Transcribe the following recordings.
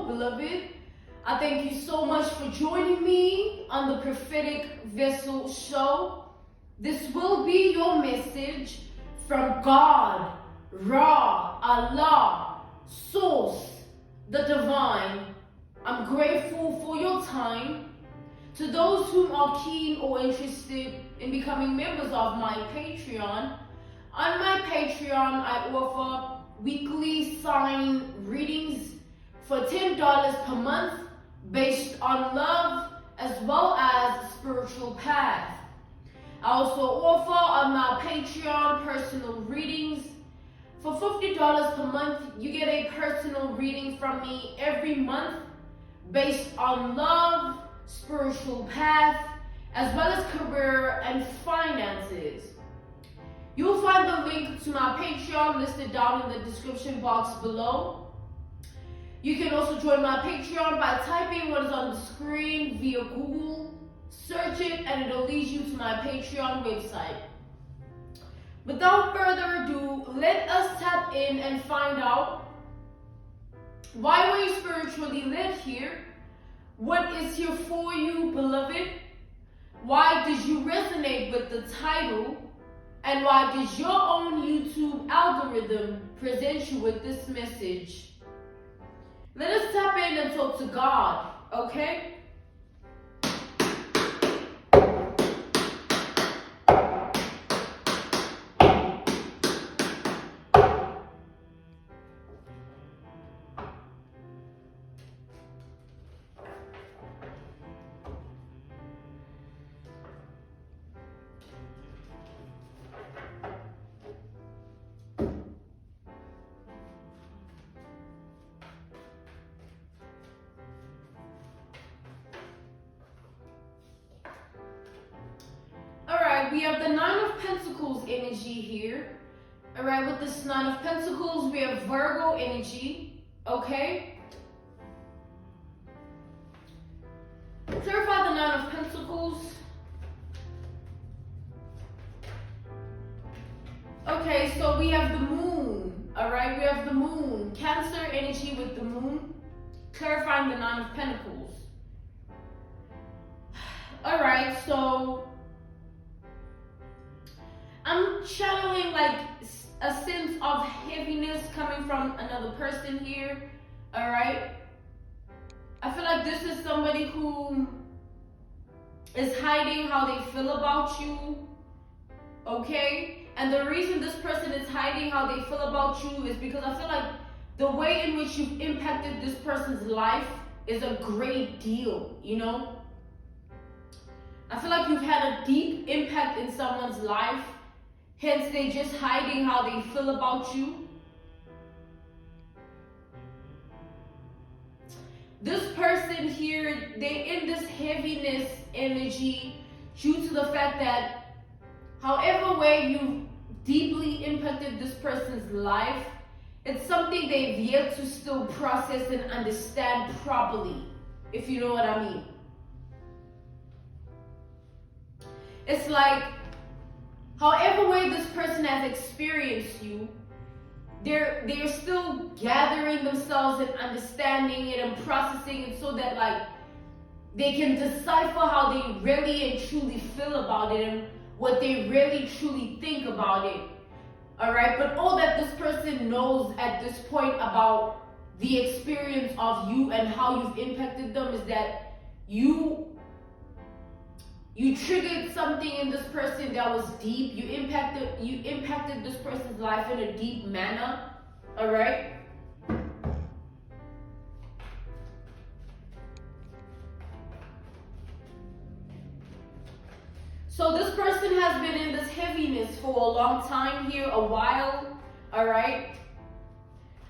so, beloved. I thank you so much for joining me on the Prophetic Vessel Show. This will be your message from God, Ra, Allah, Source, the Divine. I'm grateful for your time. To those who are keen or interested in becoming members of my Patreon, on my Patreon I offer weekly sign readings for $10 per month based on love as well as spiritual path. I also offer on my Patreon personal readings. For $50 per month, you get a personal reading from me every month based on love, spiritual path, as well as career and finances. You'll find the link to my Patreon listed down in the description box below. You can also join my Patreon by typing what is on the screen via Google. Search it and it'll lead you to my Patreon website. Without further ado, let us tap in and find out why were you spiritually led here? What is here for you, beloved? Why did you resonate with the title? And why did your own YouTube algorithm present you with this message? Let us tap in and talk to God, okay? We have the Nine of Pentacles energy here. All right, with this Nine of Pentacles, we have Virgo energy, okay? Clarify the Nine of Pentacles. Okay, so we have the Moon, all right? We have the Moon, Cancer energy with the Moon, clarifying the Nine of Pentacles. All right, so I'm channeling like a sense of heaviness coming from another person here, all right? I feel like this is somebody who is hiding how they feel about you, okay? And the reason this person is hiding how they feel about you is because I feel like the way in which you've impacted this person's life is a great deal, you know? I feel like you've had a deep impact in someone's life. Hence, they're just hiding how they feel about you. This person here, they're in this heaviness energy due to the fact that however way you deeply impacted this person's life, it's something they've yet to still process and understand properly, if you know what I mean. It's like, however way this person has experienced you, they're still gathering themselves and understanding it and processing it so that like they can decipher how they really and truly feel about it and what they really truly think about it. All right, but all that this person knows at this point about the experience of you and how you've impacted them is that you triggered something in this person that was deep. You impacted this person's life in a deep manner. All right? So this person has been in this heaviness for a long time here, a while. All right?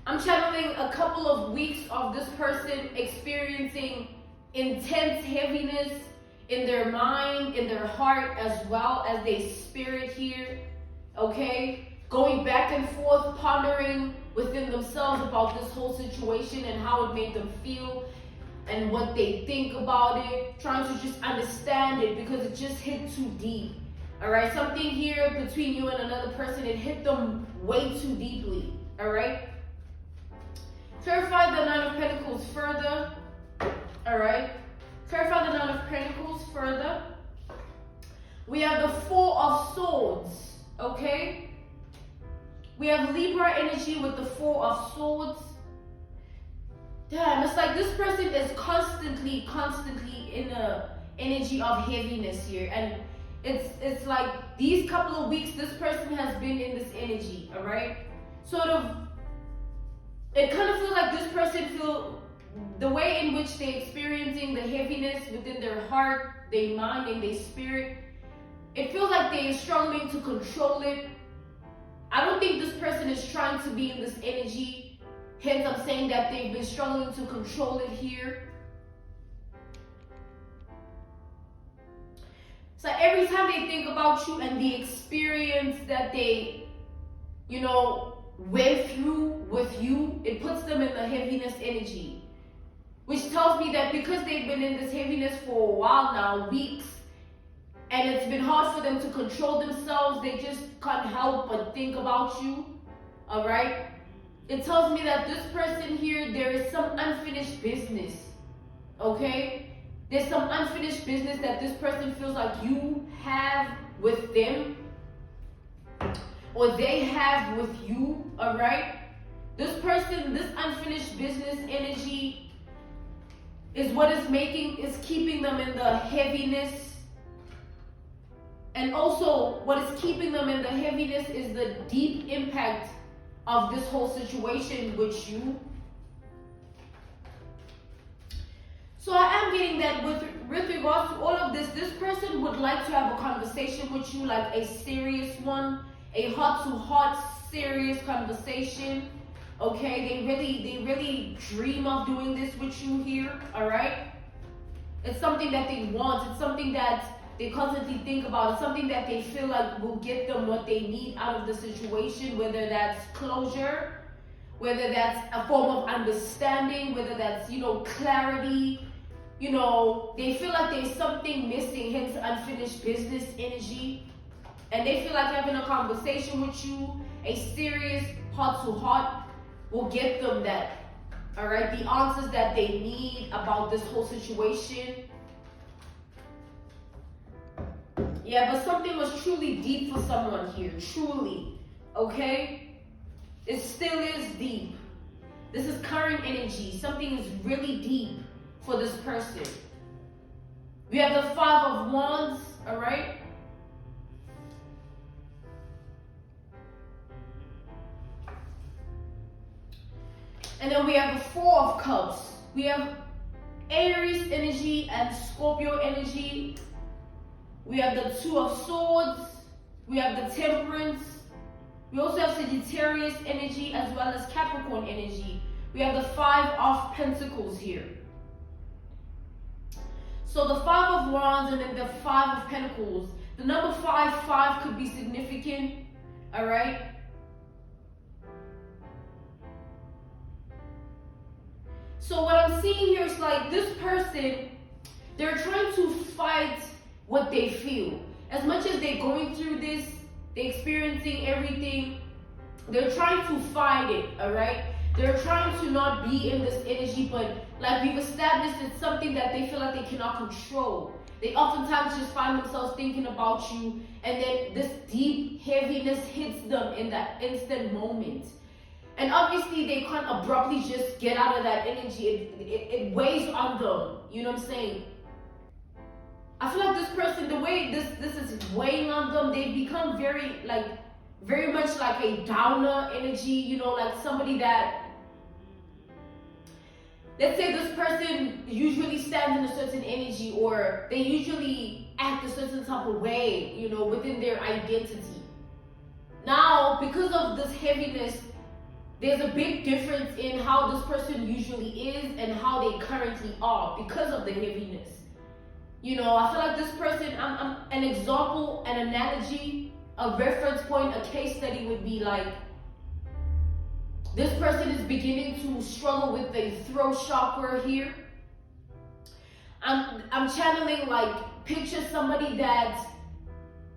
I'm channeling a couple of weeks of this person experiencing intense heaviness in their mind, in their heart, as well as their spirit here, okay? Going back and forth, pondering within themselves about this whole situation and how it made them feel and what they think about it, trying to just understand it because it just hit too deep, all right? Something here between you and another person, it hit them way too deeply, all right? Clarify the Nine of Pentacles further. All right. Clarify the Nine of Pentacles further. We have the Four of Swords. Okay. We have Libra energy with the Four of Swords. Damn, it's like this person is constantly in a energy of heaviness here. And it's like these couple of weeks, this person has been in this energy, all right? Sort of, it kind of feels like this person feel the way in which they're experiencing the heaviness within their heart, their mind, and their spirit. It feels like they're struggling to control it. I don't think this person is trying to be in this energy. Hence, I'm saying that they've been struggling to control it here. So every time they think about you and the experience that they, went through with you, it puts them in the heaviness energy. Which tells me that because they've been in this heaviness for a while now, weeks, and it's been hard for them to control themselves, they just can't help but think about you, all right? It tells me that this person here, there is some unfinished business, okay? There's some unfinished business that this person feels like you have with them, or they have with you, all right? This person, this unfinished business energy is what is keeping them in the heaviness. And also, what is keeping them in the heaviness is the deep impact of this whole situation with you. So I am getting that with regards to all of this, this person would like to have a conversation with you, like a serious one, a heart-to-heart serious conversation. Okay, they really dream of doing this with you here, all right? It's something that they want. It's something that they constantly think about. It's something that they feel like will get them what they need out of the situation, whether that's closure, whether that's a form of understanding, whether that's, clarity. They feel like there's something missing, hence unfinished business energy. And they feel like having a conversation with you, a serious heart-to-heart, will get them that, all right? The answers that they need about this whole situation. Yeah, but something was truly deep for someone here, truly, okay? It still is deep. This is current energy. Something is really deep for this person. We have the Five of Wands, all right? And then we have the Four of Cups. We have Aries energy and Scorpio energy. We have the Two of Swords. We have the Temperance. We also have Sagittarius energy as well as Capricorn energy. We have the Five of Pentacles here. So the Five of Wands and then the Five of Pentacles. The number 5 could be significant, all right? So what I'm seeing here is like this person, they're trying to fight what they feel. As much as they're going through this, they're experiencing everything, they're trying to fight it, all right? They're trying to not be in this energy, but like we've established, it's something that they feel like they cannot control. They oftentimes just find themselves thinking about you, and then this deep heaviness hits them in that instant moment. And obviously they can't abruptly just get out of that energy. It weighs on them, you know what I'm saying? I feel like this person, the way this is weighing on them, they become very much like a downer energy, like somebody that, let's say this person usually stands in a certain energy, or they usually act a certain type of way, within their identity. Now, because of this heaviness, there's a big difference in how this person usually is and how they currently are because of the heaviness. I feel like this person, an example, an analogy, a reference point, a case study would be like, this person is beginning to struggle with the throat chakra here. I'm channeling picture somebody that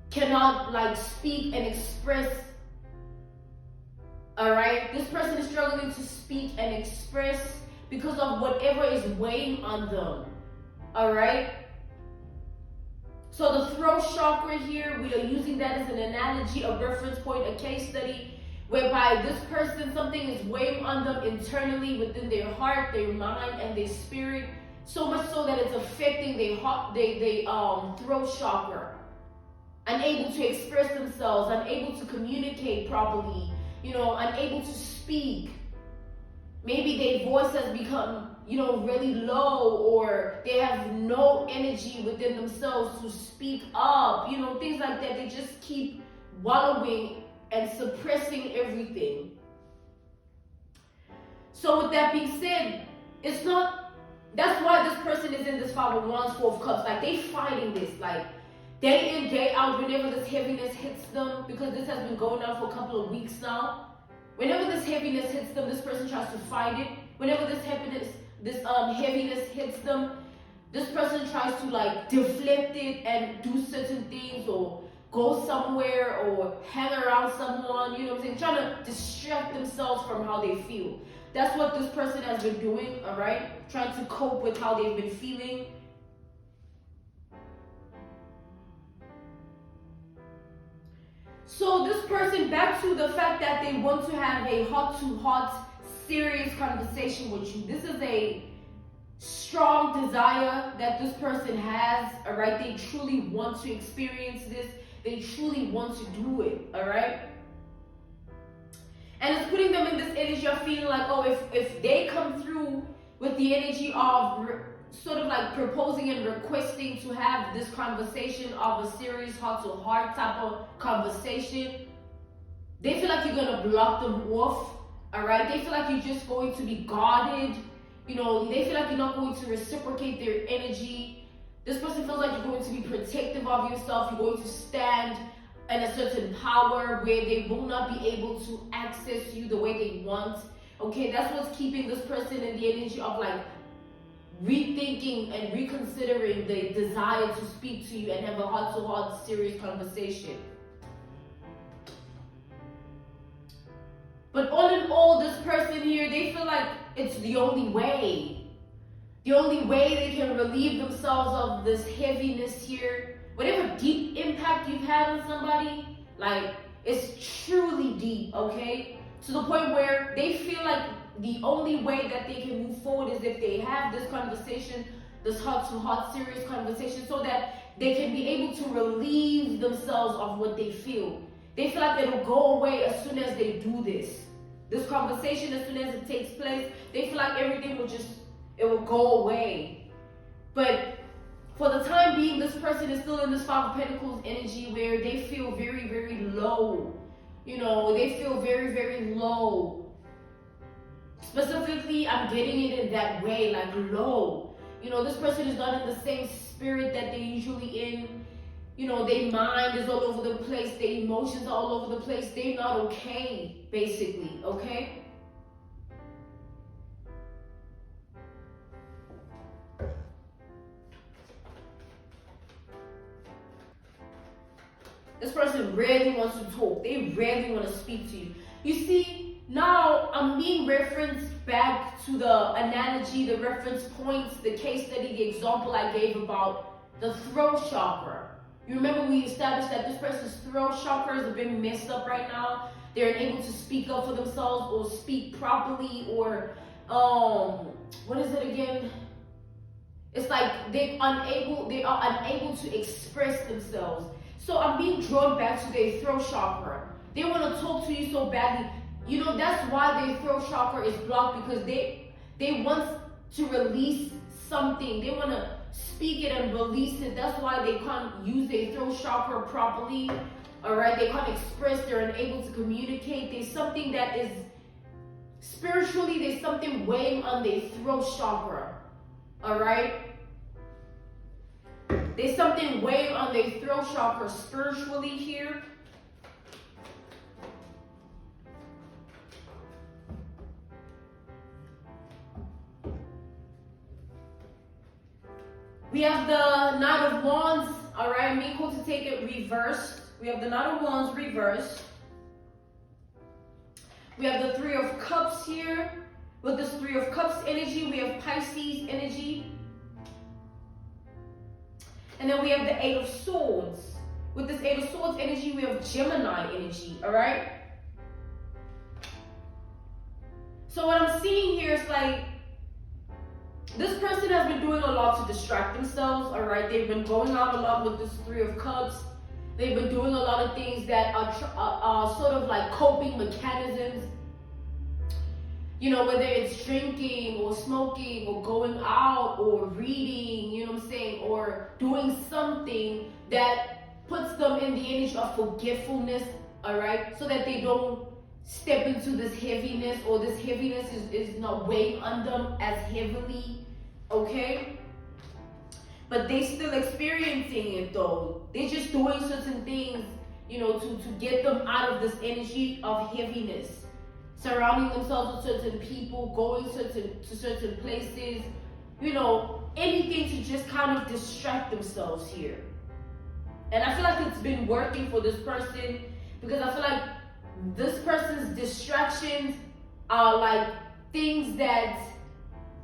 cannot speak and express. All right, this person is struggling to speak and express, because of whatever is weighing on them. All right? So the throat chakra here, we are using that as an analogy, a reference point, a case study, whereby this person, something is weighing on them internally within their heart, their mind, and their spirit, so much so that it's affecting their heart, their throat chakra. Unable to express themselves, unable to communicate properly, unable to speak. Maybe their voice has become, really low, or they have no energy within themselves to speak up, things like that. They just keep wallowing and suppressing everything. So with that being said, that's why this person is in this 5 of Wands, 4 of Cups. Like, they fighting this, like, day in, day out, whenever this heaviness hits them, because this has been going on for a couple of weeks now. Whenever this heaviness hits them, this person tries to fight it. Whenever this heaviness hits them, this person tries to like deflect it and do certain things, or go somewhere, or hang around someone, trying to distract themselves from how they feel. That's what this person has been doing, all right? Trying to cope with how they've been feeling. So this person, back to the fact that they want to have a heart-to-heart, serious conversation with you. This is a strong desire that this person has, all right? They truly want to experience this. They truly want to do it, all right? And it's putting them in this energy of feeling like, oh, if they come through with the energy of sort of like proposing and requesting to have this conversation of a serious heart-to-heart type of conversation, they feel like you're going to block them off, all right? They feel like you're just going to be guarded. They feel like you're not going to reciprocate their energy. This person feels like you're going to be protective of yourself. You're going to stand in a certain power where they will not be able to access you the way they want. Okay, that's what's keeping this person in the energy of like rethinking and reconsidering the desire to speak to you and have a heart-to-heart serious conversation. But all in all, this person here, they feel like it's the only way. The only way they can relieve themselves of this heaviness here. Whatever deep impact you've had on somebody, like, it's truly deep, okay? To the point where they feel like the only way that they can move forward is if they have this conversation, this heart-to-heart serious conversation, so that they can be able to relieve themselves of what they feel. They feel like it'll go away as soon as they do this conversation, as soon as it takes place. They feel like everything will go away. But for the time being, this person is still in this 5 of Pentacles energy where they feel very, very low. They feel very, very low. Specifically, I'm getting it in that way, like low. This person is not in the same spirit that they're usually in. Their mind is all over the place. Their emotions are all over the place. They're not okay, basically, okay? This person rarely wants to talk. They rarely want to speak to you. You see, now I'm being referenced back to the analogy, the reference points, the case study, the example I gave about the throat chakra. You remember we established that this person's throat chakra is a bit messed up right now. They're unable to speak up for themselves or speak properly, or what is it again? It's like they are unable to express themselves. So I'm being drawn back to their throat chakra. They want to talk to you so badly. That's why their throat chakra is blocked, because they want to release something. They want to speak it and release it. That's why they can't use their throat chakra properly. All right, they can't express. They're unable to communicate. There's something that is spiritually. There's something weighing on their throat chakra. All right. There's something weighing on their throat chakra spiritually here. We have the Knight of Wands, all right? I'm equal to take it reversed. We have the Knight of Wands reversed. We have the 3 of Cups here. With this Three of Cups energy, we have Pisces energy. And then we have the Eight of Swords. With this Eight of Swords energy, we have Gemini energy, all right? So what I'm seeing here is like, this person has been doing a lot to distract themselves, all right? They've been going out a lot with this Three of Cups. They've been doing a lot of things that are sort of like coping mechanisms. You know, whether it's drinking or smoking or going out or reading, you know what I'm saying, or doing something that puts them in the energy of forgetfulness, all right? So that they don't step into this heaviness, or this heaviness is not weighing on them as heavily, okay? But they still experiencing it though. They're just doing certain things, you know, to get them out of this energy of heaviness. Surrounding themselves with certain people, going to certain places, you know, anything to just kind of distract themselves here. And I feel like it's been working for this person, because I feel like this person's distractions are like things that,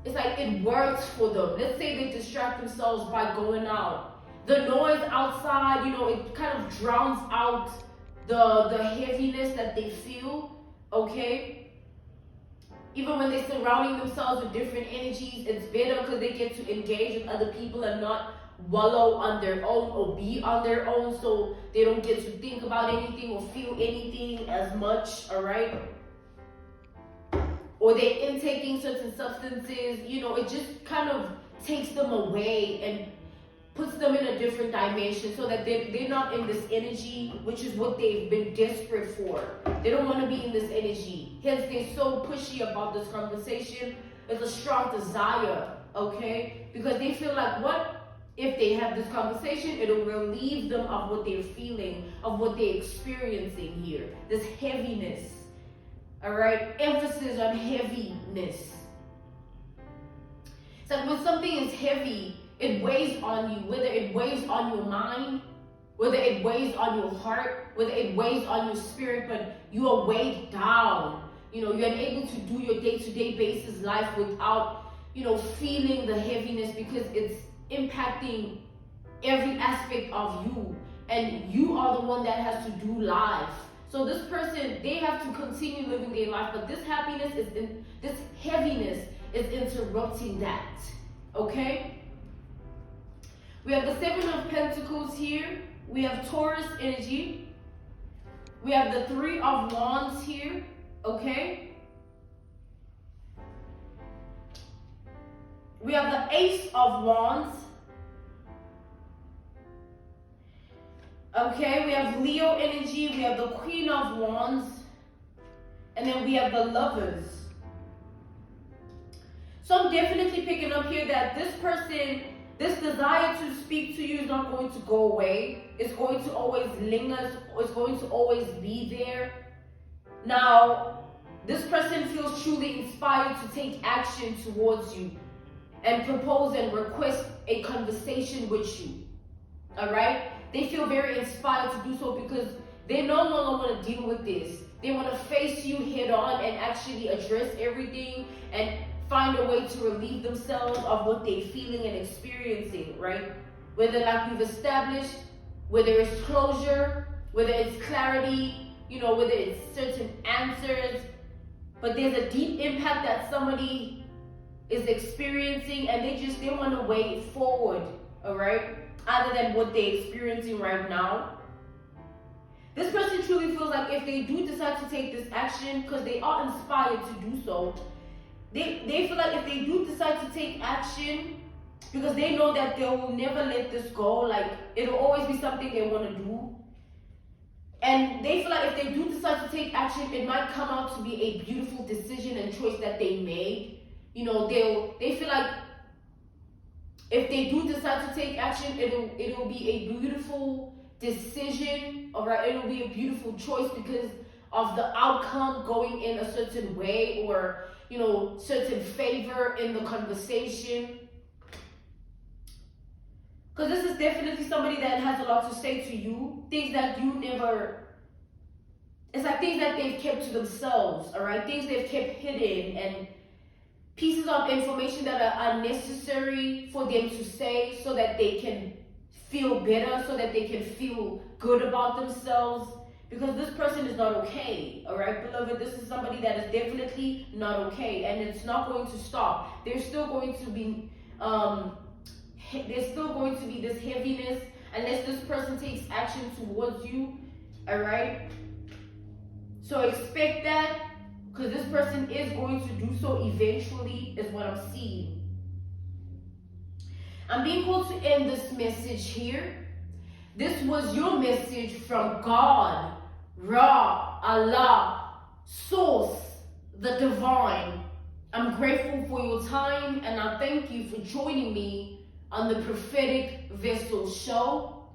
it's like it works for them. Let's say they distract themselves by going out. The noise outside, you know, it kind of drowns out the heaviness that they feel, okay? Even when they're surrounding themselves with different energies, it's better because they get to engage with other people and not wallow on their own or be on their own, so they don't get to think about anything or feel anything as much, all right? Or they're intaking certain substances, you know, it just kind of takes them away and puts them in a different dimension, so that they're not in this energy, which is what they've been desperate for. They don't want to be in this energy. Hence, they're so pushy about this conversation. There's a strong desire, okay? Because they feel like, what if they have this conversation, it'll relieve them of what they're feeling, of what they're experiencing here. This heaviness, all right? Emphasis on heaviness. It's like when something is heavy, it weighs on you, whether it weighs on your mind, whether it weighs on your heart, whether it weighs on your spirit, but you are weighed down. You know, you're unable to do your day-to-day basis life without, you know, feeling the heaviness, because it's impacting every aspect of you, and you are the one that has to do life. So this person, they have to continue living their life, but this this heaviness is interrupting that, okay? We have the Seven of Pentacles here. We have Taurus energy. We have the Three of Wands here, okay? We have the Ace of Wands. Okay, we have Leo energy. We have the Queen of Wands. And then we have the Lovers. So I'm definitely picking up here that this person, this desire to speak to you is not going to go away. It's going to always linger. It's going to always be there. Now, this person feels truly inspired to take action towards you and propose and request a conversation with you. All right? They feel very inspired to do so because they no longer want to deal with this. They want to face you head on and actually address everything and find a way to relieve themselves of what they're feeling and experiencing, right? Whether, like we've established, whether it's closure, whether it's clarity, you know, whether it's certain answers, but there's a deep impact that somebody is experiencing, and they want to weigh it forward, all right, other than what they're experiencing right now. This person truly feels like if they do decide to take this action, because they are inspired to do so, they feel like if they do decide to take action, because they know that they will never let this go, like it'll always be something they want to do. And they feel like if they do decide to take action, it might come out to be a beautiful decision and choice that they made. You know, they feel like if they do decide to take action, it'll be a beautiful decision, all right? It'll be a beautiful choice because of the outcome going in a certain way, or, you know, certain favor in the conversation. Because this is definitely somebody that has a lot to say to you. Things that you never, it's like things that they've kept to themselves, all right? Things they've kept hidden, and pieces of information that are unnecessary for them to say so that they can feel better, so that they can feel good about themselves. Because this person is not okay, all right, beloved? This is somebody that is definitely not okay, and it's not going to stop. There's still going to be this heaviness unless this person takes action towards you, all right? So expect that, because this person is going to do so eventually, is what I'm seeing. I'm being called to end this message here. This was your message from God, Ra, Allah, Source, the Divine. I'm grateful for your time, and I thank you for joining me on the Prophetic Vessel Show.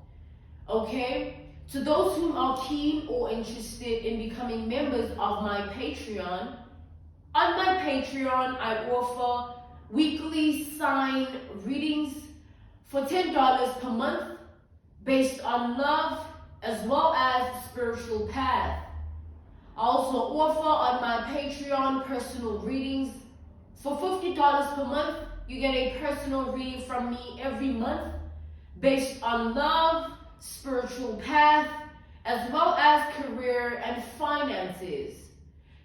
Okay? To those who are keen or interested in becoming members of my Patreon, on my Patreon I offer weekly sign readings for $10 per month based on love as well as spiritual path. I also offer on my Patreon personal readings. For $50 per month, you get a personal reading from me every month based on love, spiritual path, as well as career and finances.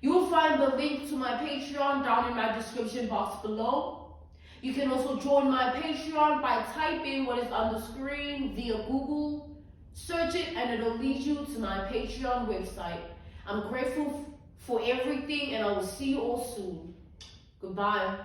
You will find the link to my Patreon down in my description box below. You can also join my Patreon by typing what is on the screen via Google. Search it and it'll lead you to my Patreon website. I'm grateful for everything, and I will see you all soon. Goodbye.